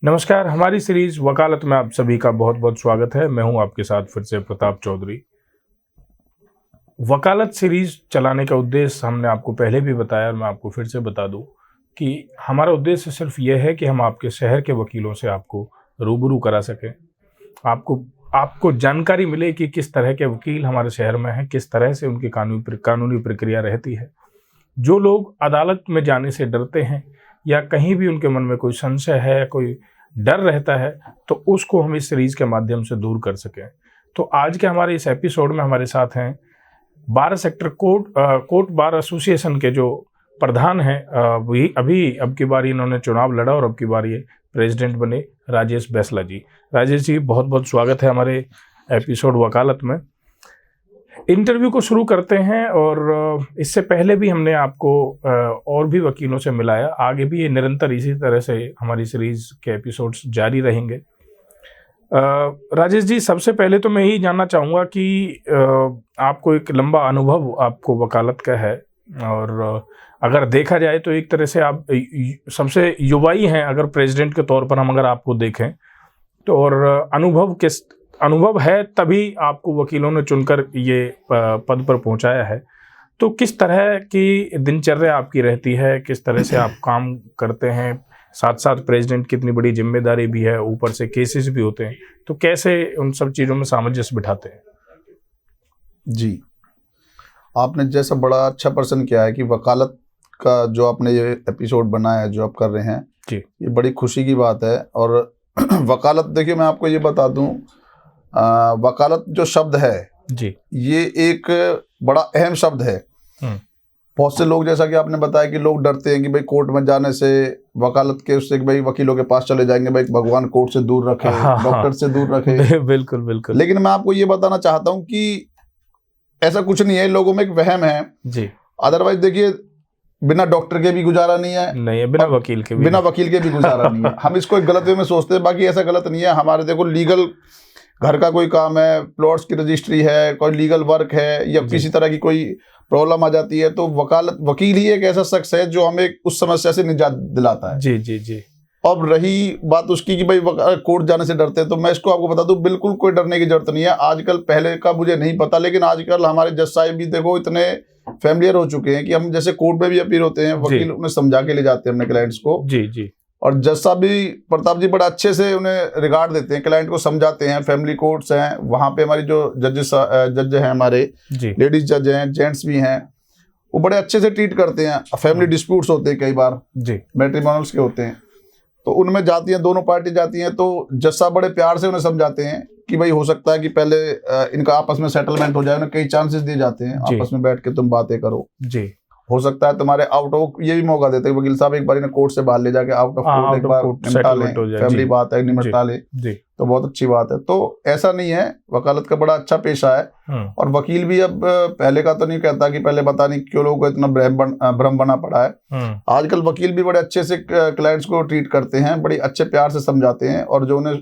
नमस्कार। हमारी सीरीज वकालत में आप सभी का बहुत बहुत स्वागत है। मैं हूं आपके साथ फिर से प्रताप चौधरी। वकालत सीरीज चलाने का उद्देश्य हमने आपको पहले भी बताया और मैं आपको फिर से बता दूं कि हमारा उद्देश्य सिर्फ यह है कि हम आपके शहर के वकीलों से आपको रूबरू करा सकें, आपको जानकारी मिले कि किस तरह के वकील हमारे शहर में हैं, किस तरह से उनकी कानूनी प्रक्रिया रहती है। जो लोग अदालत में जाने से डरते हैं या कहीं भी उनके मन में कोई संशय है, कोई डर रहता है, तो उसको हम इस सीरीज के माध्यम से दूर कर सकें। तो आज के हमारे इस एपिसोड में हमारे साथ हैं 12 सेक्टर कोर्ट बार एसोसिएशन के जो प्रधान हैं, अब की बार इन्होंने चुनाव लड़ा और अब की बार ये प्रेसिडेंट बने, राजेश बैसला जी। राजेश जी, बहुत बहुत स्वागत है हमारे एपिसोड वकालत में। इंटरव्यू को शुरू करते हैं और इससे पहले भी हमने आपको और भी वकीलों से मिलाया, आगे भी ये निरंतर इसी तरह से हमारी सीरीज के एपिसोड्स जारी रहेंगे। राजेश जी, सबसे पहले तो मैं यही जानना चाहूँगा कि आपको एक लंबा अनुभव आपको वकालत का है और अगर देखा जाए तो एक तरह से आप सबसे युवा ही हैं अगर प्रेसिडेंट के तौर पर हम अगर आपको देखें तो। और अनुभव है तभी आपको वकीलों ने चुनकर ये पद पर पहुंचाया है। तो किस तरह की दिनचर्या आपकी रहती है, किस तरह से आप काम करते हैं, साथ साथ प्रेसिडेंट की इतनी बड़ी जिम्मेदारी भी है, ऊपर से केसेस भी होते हैं, तो कैसे उन सब चीज़ों में सामंजस्य बिठाते हैं? जी, आपने जैसा बड़ा अच्छा प्रश्न किया है कि वकालत का जो आपने ये एपिसोड बनाया है, जो आप कर रहे हैं जी, ये बड़ी खुशी की बात है। और वकालत, देखिए मैं आपको ये बता दूं, वकालत जो शब्द है जी, ये एक बड़ा अहम शब्द है। बहुत से लोग, जैसा कि आपने बताया कि लोग डरते हैं कि भाई कोर्ट में जाने से, वकालत के उससे कि भाई वकीलों के पास चले जाएंगे, भाई भगवान कोर्ट से दूर रखे, डॉक्टर से दूर रखे। बिल्कुल बिल्कुल। लेकिन मैं आपको ये बताना चाहता हूँ कि ऐसा कुछ नहीं है, लोगों में एक वहम है जी। अदरवाइज देखिए, बिना डॉक्टर के भी गुजारा नहीं है, बिना वकील के भी गुजारा नहीं है। हम इसको एक गलत वे में सोचते हैं, बाकी ऐसा गलत नहीं है। हमारे देखो लीगल घर का कोई काम है, प्लॉट्स की रजिस्ट्री है, कोई लीगल वर्क है या किसी तरह की कोई प्रॉब्लम आ जाती है तो वकील ही एक ऐसा शख्स है जो हमें उस समस्या से निजात दिलाता है। जी जी जी। अब रही बात उसकी कि भाई कोर्ट जाने से डरते हैं, तो मैं इसको आपको बता दूं, बिल्कुल कोई डरने की जरूरत नहीं है। आजकल, पहले का मुझे नहीं पता, लेकिन आजकल हमारे जज साहब भी देखो इतने फैमिलियर हो चुके हैं कि हम जैसे कोर्ट में भी अपील होते हैं, वकील उन्हें समझा के ले जाते हैं अपने क्लाइंट्स को। जी जी। और जज साहब भी, प्रताप जी, बड़ा अच्छे से उन्हें रिगार्ड देते हैं, क्लाइंट को समझाते हैं। फैमिली कोर्ट्स हैं, वहाँ पे हमारी जो जज हैं हमारे, लेडीज जज हैं, जेंट्स भी हैं, वो बड़े अच्छे से ट्रीट करते हैं। फैमिली डिस्प्यूट्स होते हैं, कई बार मैट्रिमोनियल्स के होते हैं, तो उनमें जाती हैं, दोनों पार्टी जाती हैं, तो जज साहब बड़े प्यार से उन्हें समझाते हैं कि भाई हो सकता है कि पहले इनका आपस में सेटलमेंट हो जाए। उन्हें कई चांसेस दिए जाते हैं, आपस में बैठ के तुम बातें करो, जी, हो सकता है तुम्हारे आउट ऑफ, ये भी मौका देते हैं वकील साहब, एक बार इन्हें कोर्ट से बाहर ले जाके आउट ऑफ कोर्ट एक बार निपटा लें, फैमिली बात है, निपटा ले, तो बहुत अच्छी बात है। तो ऐसा नहीं है, वकालत का बड़ा अच्छा पेशा है। और वकील भी अब पहले का तो नहीं कहता कि पहले पता नहीं क्यों लोगों को इतना भ्रम बना पड़ा है। आजकल वकील भी बड़े अच्छे से क्लाइंट्स को ट्रीट करते हैं, बड़े अच्छे प्यार से समझाते हैं और जो उन्हें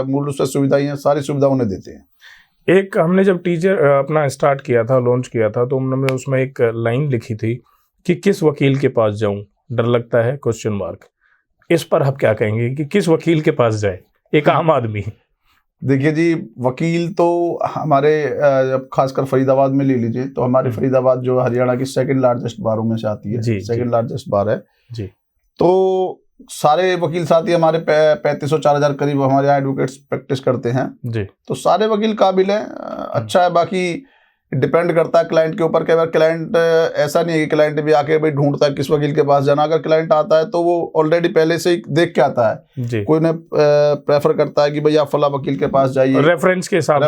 मूल रूप से सुविधाएं हैं, सारी सुविधा उन्हें देते हैं। एक हमने जब टीचर अपना स्टार्ट किया था, लॉन्च किया था, तो हमने उसमें एक लाइन लिखी थी कि किस वकील के पास जाऊं, डर लगता है, क्वेश्चन मार्क। इस पर आप क्या कहेंगे कि किस वकील के पास जाए एक आम आदमी? देखिए जी, वकील तो हमारे, खासकर फरीदाबाद में ले लीजिए तो हमारे फरीदाबाद जो हरियाणा की सेकंड लार्जेस्ट बारों में से आती है, सेकंड लार्जेस्ट बार है जी। तो सारे वकील साथी हमारे 3500-4000 करीब हमारे यहाँ एडवोकेट्स प्रैक्टिस करते हैं जी। तो सारे वकील काबिल हैं, अच्छा है। बाकी डिपेंड करता है क्लाइंट के ऊपर। कई बार क्लाइंट ऐसा नहीं है कि क्लाइंट भी आके भाई ढूंढता है किस वकील के पास जाना। अगर क्लाइंट आता है तो वो ऑलरेडी पहले से ही देख के आता है, कोई उन्हें प्रेफर करता है कि भाई आप फला वकील के पास जाइए, रेफरेंस के हिसाब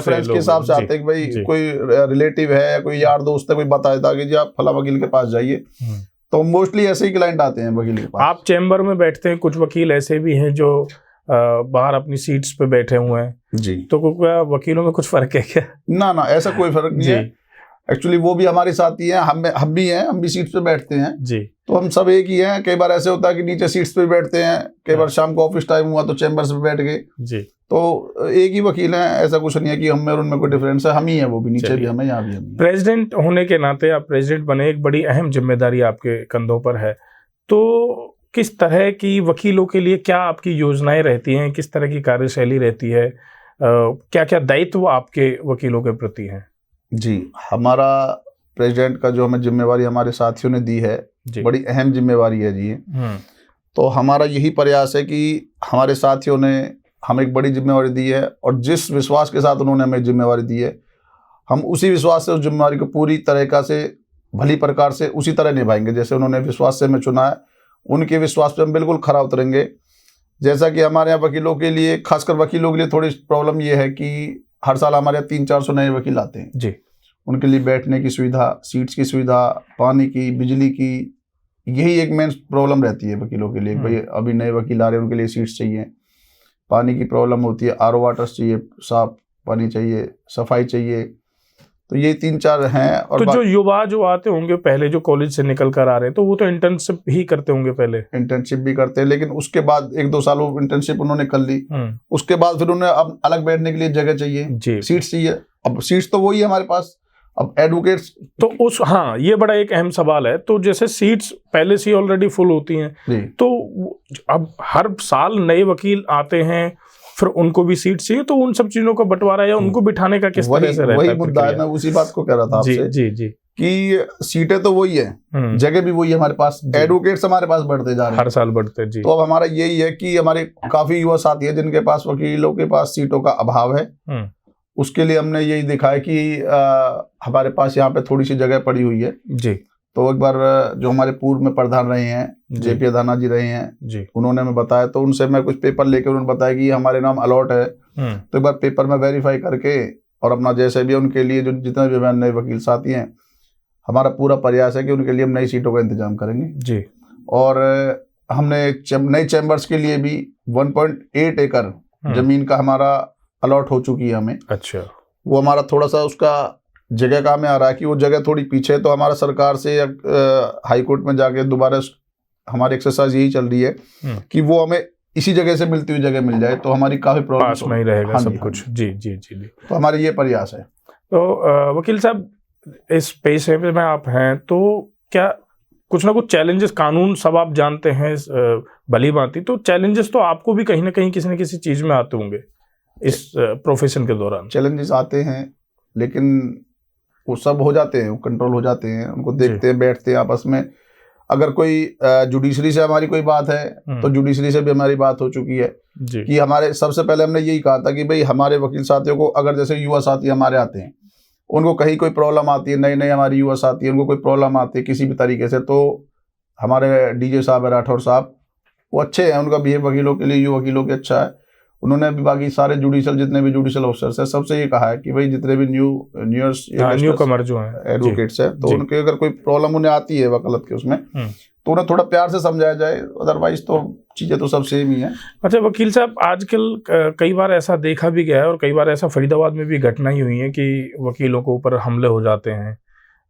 से आते हैं कि भाई कोई रिलेटिव है, कोई यार दोस्त है, कोई बताता है कि जी आप फला वकील के पास जाइए। तो मोस्टली ऐसे ही क्लाइंट आते हैं वकील के पास। आप चैम्बर में बैठते हैं, कुछ वकील ऐसे भी हैं जो बाहर अपनी सीट्स पे बैठे हुए हैं जी, तो क्या वकीलों में कुछ फर्क है क्या? ना, ऐसा कोई फर्क नहीं है। एक्चुअली वो भी हमारे साथ ही हैं, हम भी हैं, हम भी सीट्स पे बैठते हैं जी। तो हम सब एक ही हैं। कई बार ऐसे होता है कि नीचे सीट्स पे बैठते हैं, कई बार शाम को ऑफिस टाइम हुआ तो चैम्बर्स पे बैठ गए जी। तो एक ही वकील हैं, ऐसा कुछ नहीं है कि हम में और उनमें कोई डिफरेंस है। हम ही हैं, वो भी नीचे भी हमें, यहाँ भी हम। प्रेसिडेंट होने के नाते आप प्रेसिडेंट बने, एक बड़ी अहम जिम्मेदारी आपके कंधों पर है। तो किस तरह की वकीलों के लिए क्या आपकी योजनाएं रहती हैं, किस तरह की कार्यशैली रहती है, क्या क्या दायित्व आपके वकीलों के प्रति हैं? जी, हमारा प्रेसिडेंट का जो हमें जिम्मेवारी हमारे साथियों ने दी है, जी। बड़ी अहम जिम्मेवारी है जी। तो हमारा यही प्रयास है कि हमारे साथियों ने हमें एक बड़ी जिम्मेवारी दी है और जिस विश्वास के साथ उन्होंने हमें जिम्मेवारी दी है, हम उसी विश्वास से उस जिम्मेवारी को पूरी तरीक़ा से भली प्रकार से उसी तरह निभाएंगे जैसे उन्होंने विश्वास से हमें चुना है। उनके विश्वास पे हम बिल्कुल खरा उतरेंगे। जैसा कि हमारे यहाँ वकीलों के लिए, खासकर वकीलों के लिए थोड़ी प्रॉब्लम ये है कि हर साल हमारे यहाँ 300-400 नए वकील आते हैं जी। उनके लिए बैठने की सुविधा, सीट्स की सुविधा, पानी की, बिजली की, यही एक मेन प्रॉब्लम रहती है वकीलों के लिए। भाई अभी नए वकील आ रहे हैं, उनके लिए सीट्स चाहिए, पानी की प्रॉब्लम होती है, आरओ वाटर्स चाहिए, साफ पानी चाहिए, सफाई चाहिए। तो ये 3-4 हैं। और तो जो युवा जो आते होंगे पहले, जो कॉलेज से निकल कर आ रहे हैं, तो वो तो इंटर्नशिप ही करते होंगे पहले। इंटर्नशिप भी करते हैं, लेकिन उसके बाद 1-2 साल वो इंटर्नशिप उन्होंने कर ली, उसके बाद फिर उन्हें अब अलग बैठने के लिए जगह चाहिए, सीट्स चाहिए। अब सीट्स तो वही है हमारे पास, अब एडवोकेट्स तो उस, हाँ, ये बड़ा एक अहम सवाल है। तो जैसे सीट्स पहले से ऑलरेडी फुल होती हैं, तो अब हर साल नए वकील आते हैं, फिर उनको भी सीट चाहिए, तो उन सब चीजों का बंटवारा या उनको बिठाने का किस तरह से रहता है? वही मुद्दा है, मैं उसी बात को कह रहा था आपसे। जी जी। कि सीटें तो वही है, जगह भी वही है हमारे पास, एडवोकेट्स हमारे पास बढ़ते जा रहे हैं, हर साल बढ़ते हैं जी। तो अब हमारा यही है कि हमारे काफी युवा साथी है जिनके पास, वकीलों के पास सीटों का अभाव है। उसके लिए हमने यही देखा है कि हमारे पास यहाँ पे थोड़ी सी जगह पड़ी हुई है जी। तो एक बार जो हमारे पूर्व में प्रधान रहे हैं, जेपी अधाना जी रहे हैं जी, उन्होंने हमें बताया, तो उनसे मैं कुछ पेपर लेके उन्होंने बताया कि हमारे नाम अलॉट है। तो एक बार पेपर में वेरीफाई करके और अपना जैसे भी उनके लिए जो जितने भी नए वकील साथी हैं, हमारा पूरा प्रयास है कि उनके लिए हम नई सीटों का इंतजाम करेंगे जी। और हमने नई चैम्बर्स के लिए भी 1.8 एकड़ जमीन का हमारा अलॉट हो चुकी है हमें। अच्छा। वो हमारा थोड़ा सा उसका जगह काम में आ रहा है कि वो जगह थोड़ी पीछे, तो हमारा सरकार से या हाई कोर्ट में जाके दोबारा हमारी एक्सरसाइज यही चल रही है कि वो हमें इसी जगह से मिलती हुई जगह मिल जाए, तो हमारी काफी प्रॉब्लम पास में ही रहेगा सब कुछ। जी जी जी जी। तो हमारे ये प्रयास है। तो वकील साहब, इस पेशे में आप हैं, तो क्या कुछ ना कुछ चैलेंजेस, कानून सब आप जानते हैं भली भांति, तो चैलेंजेस तो आपको भी कहीं ना कहीं किसी न किसी चीज में आते होंगे इस प्रोफेशन के दौरान। चैलेंजेस आते हैं, लेकिन वो सब हो जाते हैं, वो कंट्रोल हो जाते हैं, उनको देखते हैं, बैठते हैं आपस में। अगर कोई जुडिशरी से हमारी कोई बात है तो जुडिशरी से भी हमारी बात हो चुकी है कि हमारे, सबसे पहले हमने यही कहा था कि भाई हमारे वकील साथियों को, अगर जैसे युवा साथी हमारे आते हैं, उनको कहीं कोई प्रॉब्लम आती है, नई नई हमारी युवा साथी है, उनको कोई प्रॉब्लम आती है किसी भी तरीके से, तो हमारे डीजे साहब, राठौर साहब, वो अच्छे हैं, उनका बिहेव वकीलों के लिए, युवा वकीलों के अच्छा है। उन्होंने भी बाकी सारे जुडिशल, जितने भी जुडिशल ऑफिसर्स हैं, सबसे ये कहा है कि भाई जितने भी न्यू कमर जो हैं एडवोकेट्स हैं, तो उनके अगर कोई प्रॉब्लम उन्हें आती है वकालत के उसमें, तो उन्हें थोड़ा प्यार से समझाया जाए, अदरवाइज तो चीजें तो सब सेम ही है। अच्छा वकील साहब, आजकल कई बार ऐसा देखा भी गया है और कई बार ऐसा फरीदाबाद में भी घटनाएं हुई हैं कि वकीलों के ऊपर हमले हो जाते हैं,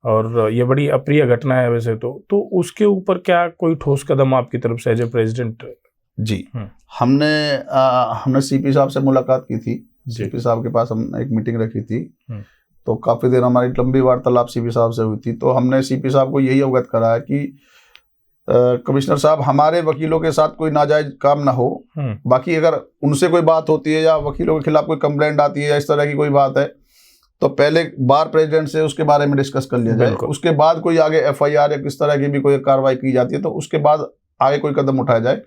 और ये बड़ी अप्रिय घटना है वैसे तो उसके ऊपर क्या कोई ठोस कदम आपकी तरफ से एज ए प्रेसिडेंट? जी, हमने सीपी साहब से मुलाकात की थी, सीपी साहब के पास हम एक मीटिंग रखी थी, तो काफ़ी देर हमारी लंबी वार्तालाप सीपी साहब से हुई थी। तो हमने सीपी साहब को यही अवगत कराया कि कमिश्नर साहब, हमारे वकीलों के साथ कोई नाजायज काम ना हो, बाकी अगर उनसे कोई बात होती है या वकीलों के खिलाफ कोई कंप्लेंट आती है या इस तरह की कोई बात है, तो पहले बार प्रेसिडेंट से उसके बारे में डिस्कस कर लिया जाए। उसके बाद कोई आगे FIR या किस तरह की भी कोई कार्रवाई की जाती है, तो उसके बाद आगे कोई कदम उठाया जाए।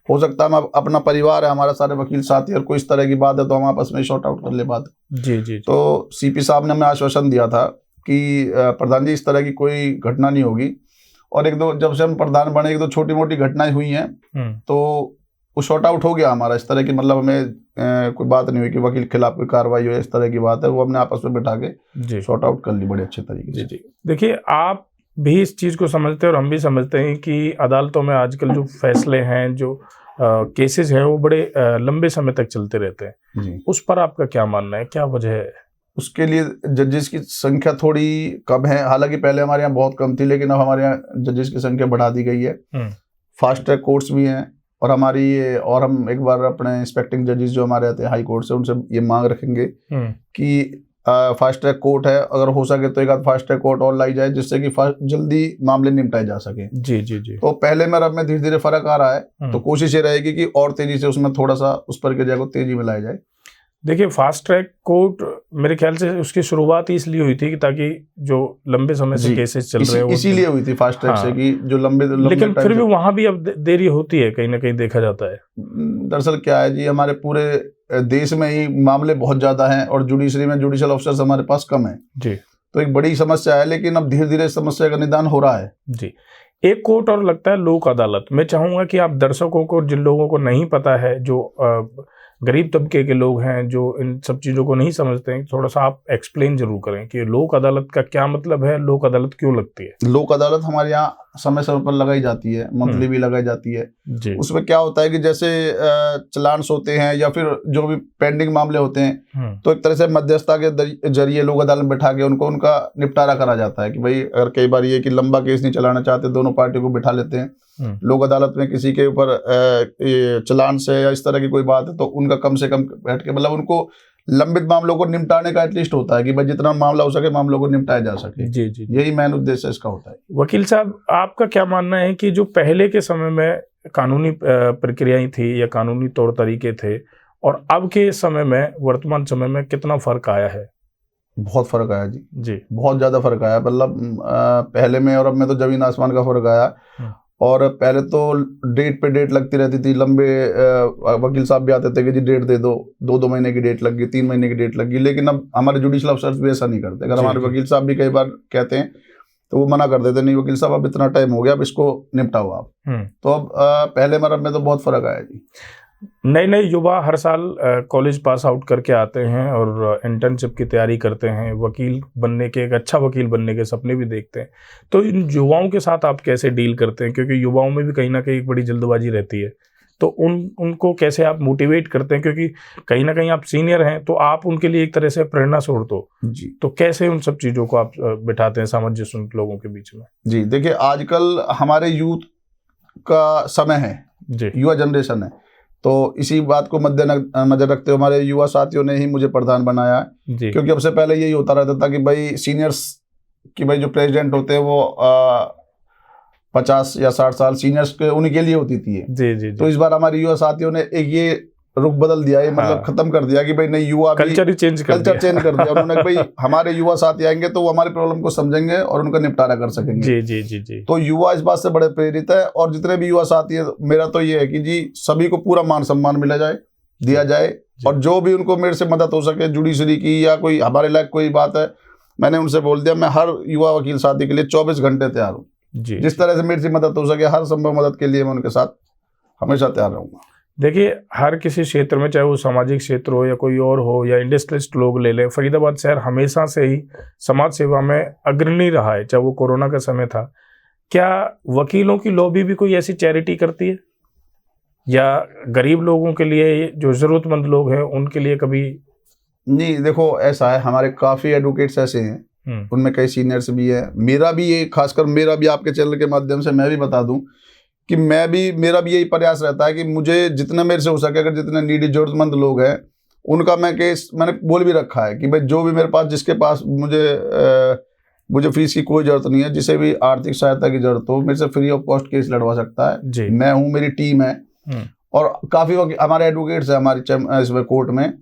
हो सकता है हम अपना परिवार है, हमारा सारे वकील साथी, और कोई इस तरह की बात है तो हम आपस में शॉर्ट आउट कर ले बात। जी। तो सीपी साहब ने हमें आश्वासन दिया था कि प्रधान जी, इस तरह की कोई घटना नहीं होगी। और एक दो, जब से हम प्रधान बने, एक दो छोटी मोटी घटनाएं हुई हैं, तो वो शॉर्ट आउट हो गया हमारा। इस तरह की, मतलब हमें कोई बात नहीं हुई कि वकील के खिलाफ कोई कार्रवाई हो, इस तरह की बात है, वो हमने आपस में बैठा के शॉर्ट आउट कर ली बड़े अच्छे तरीके से। जी। देखिए, आप भी इस चीज़ को समझते हैं और हम भी समझते हैं कि अदालतों में आजकल जो फैसले हैं, जो केसेस हैं, वो बड़े लंबे समय तक चलते रहते हैं जी। उस पर आपका क्या मानना है, क्या वजह है? उसके लिए जजेस की संख्या थोड़ी कम है। हालांकि पहले हमारे यहाँ बहुत कम थी, लेकिन अब हमारे यहाँ जजेस की संख्या बढ़ा दी गई है। फास्ट ट्रैक कोर्ट्स भी हैं, और हम एक बार अपने इंस्पेक्टिंग जजेस जो हमारे आते हैं हाई कोर्ट से, उनसे ये मांग रखेंगे कि फास्ट ट्रैक कोर्ट है, अगर हो सके तो एक आध फास्ट ट्रैक कोर्ट और लाई जाए, जिससे कि जल्दी मामले निपटाए जा सके। जी जी जी। तो पहले में अब में धीरे धीरे फर्क आ रहा है, तो कोशिश ये रहेगी कि और तेजी से उसमें थोड़ा सा उस प्रक्रिया को तेजी में लाया जाए। देखिए, फास्ट ट्रैक कोर्ट मेरे ख्याल से उसकी शुरुआत ही इसलिए हुई थी कि ताकि जो लंबे समय से केसेस चल रहे हैं इसीलिए हुई थी फास्ट ट्रैक से, कि जो लंबे लेकिन फिर भी वहां भी अब देरी होती है, कहीं ना कहीं देखा जाता है। दरअसल क्या है जी, हमारे पूरे देश में ही मामले बहुत ज्यादा हैं और जुडिशरी में जुडिशियल ऑफिसर्स हमारे पास कम है जी। तो एक बड़ी समस्या है, लेकिन अब धीरे धीरे समस्या का निदान हो रहा है जी। एक कोर्ट और लगता है लोक अदालत। मैं चाहूंगा कि आप दर्शकों को, जिन लोगों को नहीं पता है, जो गरीब तबके के लोग हैं, जो इन सब चीज़ों को नहीं समझते हैं, थोड़ा सा आप एक्सप्लेन जरूर करें कि लोक अदालत का क्या मतलब है, लोक अदालत क्यों लगती है। लोक अदालत हमारे यहाँ समय समय पर लगाई जाती है, मंथली भी लगाई जाती है जी। उसमें क्या होता है कि जैसे चलान्स होते हैं या फिर जो भी पेंडिंग मामले होते हैं, तो एक तरह से मध्यस्थता के जरिए लोक अदालत बैठा के उनको उनका निपटारा करा जाता है। कि भाई अगर कई बार ये कि लंबा केस नहीं चलाना चाहते, दोनों पार्टियों को बिठा लेते हैं लोक अदालत में, किसी के ऊपर चलान से या इस तरह की कोई बात है तो उनका कम से कम बैठ के, मतलब उनको लंबित मामलों को निपटाने का एटलीस्ट होता है कि भाई जितना मामला हो सके मामलों को निपटाया जा सके। जी जी। यही मेन उद्देश्य इसका होता है। वकील साहब, आपका क्या मानना है कि जो पहले के समय में कानूनी प्रक्रियाएं थी या कानूनी तौर तरीके थे और अब के समय में, वर्तमान समय में कितना फर्क आया है? बहुत फर्क आया जी। जी। बहुत ज्यादा फर्क आया, मतलब पहले में और अब में तो जमीन आसमान का फर्क आया। और पहले तो डेट पे डेट लगती रहती थी, लंबे वकील साहब भी आते थे कि जी डेट दे दो, 2 महीने की डेट लगी, 3 महीने की डेट लगी। लेकिन अब हमारे जुडिशियल अफसर्स भी ऐसा नहीं करते। अगर हमारे वकील साहब भी कई बार कहते हैं तो वो मना कर देते, नहीं वकील साहब अब इतना टाइम हो गया, अब इसको निपटाओ आप। तो अब पहले मरब में तो बहुत फर्क आया जी। नए नए युवा हर साल कॉलेज पास आउट करके आते हैं और इंटर्नशिप की तैयारी करते हैं, वकील बनने के, एक अच्छा वकील बनने के सपने भी देखते हैं। तो इन युवाओं के साथ आप कैसे डील करते हैं? क्योंकि युवाओं में भी कहीं ना कहीं एक बड़ी जल्दबाजी रहती है, तो उनको कैसे आप मोटिवेट करते हैं? क्योंकि कहीं ना कहीं आप सीनियर हैं, तो आप उनके लिए एक तरह से प्रेरणा स्रोत हो जी। तो कैसे उन सब चीज़ों को आप बिठाते हैं सामंजस्य उन लोगों के बीच में? जी देखिए, आजकल हमारे यूथ का समय है जी, युवा जनरेशन है, तो इसी बात को मद्देनजर रखते हुए हमारे युवा साथियों ने ही मुझे प्रधान बनाया है। क्योंकि अब से पहले यही होता रहता था कि भाई सीनियर्स की, भाई जो प्रेसिडेंट होते हैं वो 50 या 60 साल सीनियर्स के उनके लिए होती थी जी, जी, तो इस बार हमारे युवा साथियों ने एक ये रुख बदल दिया है, मतलब खत्म कर दिया कि भाई नहीं, युवा कल्चर चेंज कर दिया उन्होंने। भाई हमारे युवा साथी आएंगे तो वो हमारे प्रॉब्लम को समझेंगे और उनका निपटारा कर सकेंगे। जी जी जी जी। तो युवा इस बात से बड़े प्रेरित है, और जितने भी युवा साथी है, मेरा तो ये है कि जी सभी को पूरा मान सम्मान मिला जाए, दिया जाए, और जो भी उनको मेरे से मदद हो सके जुडिशरी की या कोई हमारे लायक कोई बात है, मैंने उनसे बोल दिया मैं हर युवा वकील साथी के लिए 24 घंटे तैयार हूँ। जिस तरह से मेरे से मदद हो सके, हर संभव मदद के लिए मैं उनके साथ हमेशा तैयार रहूंगा। देखिए, हर किसी क्षेत्र में, चाहे वो सामाजिक क्षेत्र हो या कोई और हो या इंडस्ट्रियलिस्ट लोग ले लें, फरीदाबाद शहर हमेशा से ही समाज सेवा में अग्रणी रहा है, चाहे वो कोरोना का समय था। क्या वकीलों की लॉबी भी कोई ऐसी चैरिटी करती है, या गरीब लोगों के लिए, जो जरूरतमंद लोग हैं उनके लिए कभी? नहीं, देखो ऐसा है, हमारे काफ़ी एडवोकेट्स ऐसे हैं, उनमें कई सीनियर्स भी हैं। मेरा भी ये, खासकर मेरा भी आपके चैनल के माध्यम से मैं भी बता दूं कि मेरा भी यही प्रयास रहता है कि मुझे जितना मेरे से हो सके, अगर जितने नीडी जरूरतमंद लोग हैं उनका मैं केस, मैंने बोल भी रखा है कि भाई जो भी मेरे पास, जिसके पास मुझे फीस की कोई जरूरत नहीं है, जिसे भी आर्थिक सहायता की जरूरत हो, मेरे से फ्री ऑफ कॉस्ट केस लड़वा सकता है। मैं हूँ, मेरी टीम है, और काफ़ी हमारे एडवोकेट्स हैं हमारी इसमें कोर्ट में,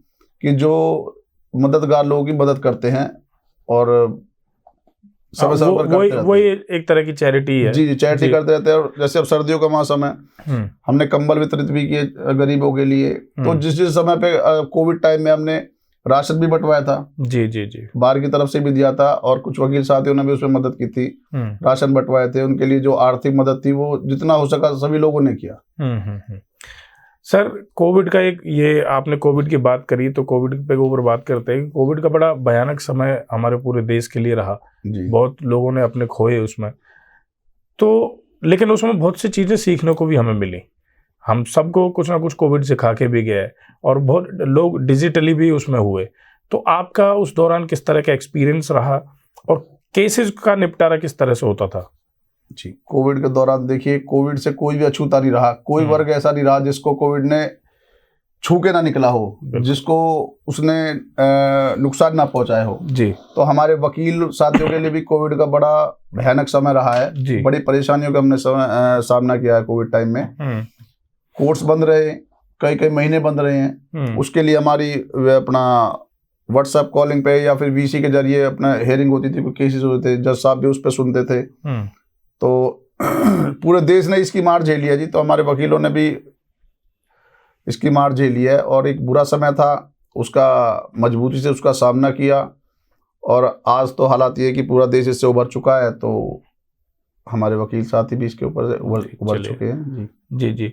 कि जो मददगार लोगों की मदद करते हैं और समय समय पर करते रहते हैं। वही एक तरह की चैरिटी है। जी, चैरिटी करते रहते हैं। और जैसे अब सर्दियों का मौसम है, हमने कंबल वितरित भी किए गरीबों के लिए। तो जिस समय पे कोविड टाइम में हमने राशन भी बंटवाया था, जी जी जी, बाहर की तरफ से भी दिया था, और कुछ वकील साथियों ने भी उसमें मदद की थी, राशन बंटवाए थे। उनके लिए जो आर्थिक मदद थी वो जितना हो सका सभी लोगों ने किया। सर, कोविड का एक, ये आपने कोविड की बात करी, तो कोविड पे ऊपर बात करते हैं। कोविड का बड़ा भयानक समय हमारे पूरे देश के लिए रहा, बहुत लोगों ने अपने खोए उसमें, तो लेकिन उसमें बहुत सी चीज़ें सीखने को भी हमें मिली। हम सबको कुछ ना कुछ कोविड सिखा के भी गया है, और बहुत लोग डिजिटली भी उसमें हुए। तो आपका उस दौरान किस तरह का एक्सपीरियंस रहा, और केसेस का निपटारा किस तरह से होता था? जी, कोविड के दौरान देखिए, कोविड से कोई भी अछूता नहीं रहा, कोई वर्ग ऐसा नहीं रहा जिसको कोविड ने छू के ना निकला हो, जिसको उसने नुकसान ना पहुंचाया हो जी। तो हमारे वकील साथियों के लिए भी कोविड का बड़ा भयानक समय रहा है। बड़ी परेशानियों का हमने सामना किया है कोविड टाइम में। कोर्ट्स बंद रहे, कई कई महीने बंद रहे हैं। उसके लिए हमारी अपना व्हाट्सएप कॉलिंग पे या फिर वीसी के जरिए अपना हेयरिंग होती थी, कोई केसेस होते थे, जज साहब भी उस पर सुनते थे। तो पूरे देश ने इसकी मार झेली है जी, तो हमारे वकीलों ने भी इसकी मार झेली है। और एक बुरा समय था, उसका मजबूती से उसका सामना किया, और आज तो हालात ये है कि पूरा देश इससे उभर चुका है। तो हमारे वकील साथी भी इसके ऊपर उभर चुके हैं जी। जी।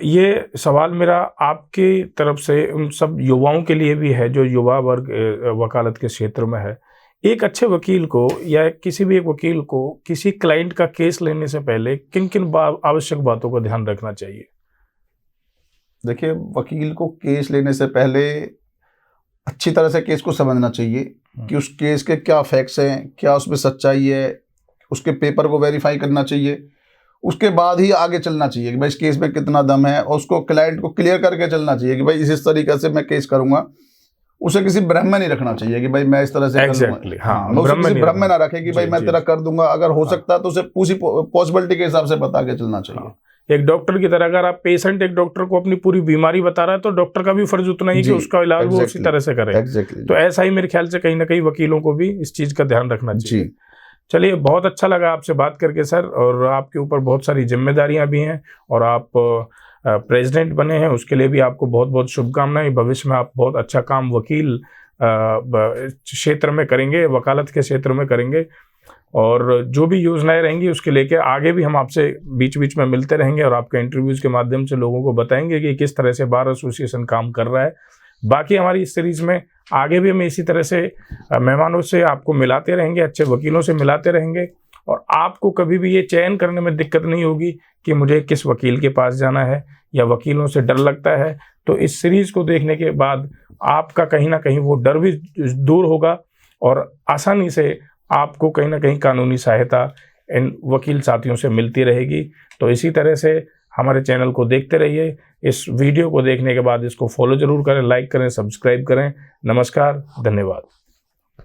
ये सवाल मेरा आपकी तरफ से उन सब युवाओं के लिए भी है जो युवा वर्ग वकालत के क्षेत्र में है। एक अच्छे वकील को या किसी भी एक वकील को किसी क्लाइंट का केस लेने से पहले किन किन आवश्यक बातों का ध्यान रखना चाहिए? देखिए, वकील को केस लेने से पहले अच्छी तरह से केस को समझना चाहिए कि उस केस के क्या फैक्ट्स हैं, क्या उसमें सच्चाई है, उसके पेपर को वेरीफाई करना चाहिए। उसके बाद ही आगे चलना चाहिए कि भाई इस केस में कितना दम है, और उसको क्लाइंट को क्लियर करके चलना चाहिए कि भाई इस तरीके से मैं केस करूंगा। उसे किसी भ्रम में नहीं रखना चाहिए कि भाई मैं इस तरह से exactly, हाँ, भ्रम में ना रखे कि भाई मैं तेरा कर दूंगा। अगर हो सकता है तो उसे पूरी पॉसिबिलिटी के हिसाब से बता के चलना चाहिए। एक डॉक्टर की तरह अगर आप पेशेंट एक डॉक्टर को अपनी पूरी बीमारी बता रहा है तो डॉक्टर का भी फर्ज उतना ही कि उसका इलाज वो उसी तरह से करे। तो ऐसा ही मेरे ख्याल से कहीं ना कहीं वकीलों को भी इस चीज का ध्यान रखना चाहिए। चलिए, बहुत अच्छा लगा आपसे बात करके सर, और आपके ऊपर बहुत सारी जिम्मेदारियां भी हैं, और आप प्रेसिडेंट बने हैं, उसके लिए भी आपको बहुत बहुत शुभकामनाएं। भविष्य में आप बहुत अच्छा काम वकील क्षेत्र में करेंगे, वकालत के क्षेत्र में करेंगे, और जो भी योजनाएं रहेंगी उसके लेके आगे भी हम आपसे बीच बीच में मिलते रहेंगे, और आपके इंटरव्यूज के माध्यम से लोगों को बताएंगे कि किस तरह से बार एसोसिएशन काम कर रहा है। बाकी हमारी इस सीरीज में आगे भी हम इसी तरह से मेहमानों से आपको मिलाते रहेंगे, अच्छे वकीलों से मिलाते रहेंगे, और आपको कभी भी ये चयन करने में दिक्कत नहीं होगी कि मुझे किस वकील के पास जाना है या वकीलों से डर लगता है। तो इस सीरीज को देखने के बाद आपका कहीं ना कहीं वो डर भी दूर होगा, और आसानी से आपको कहीं ना कहीं कानूनी सहायता इन वकील साथियों से मिलती रहेगी। तो इसी तरह से हमारे चैनल को देखते रहिए। इस वीडियो को देखने के बाद इसको फॉलो जरूर करें, लाइक करें, सब्सक्राइब करें। नमस्कार, धन्यवाद।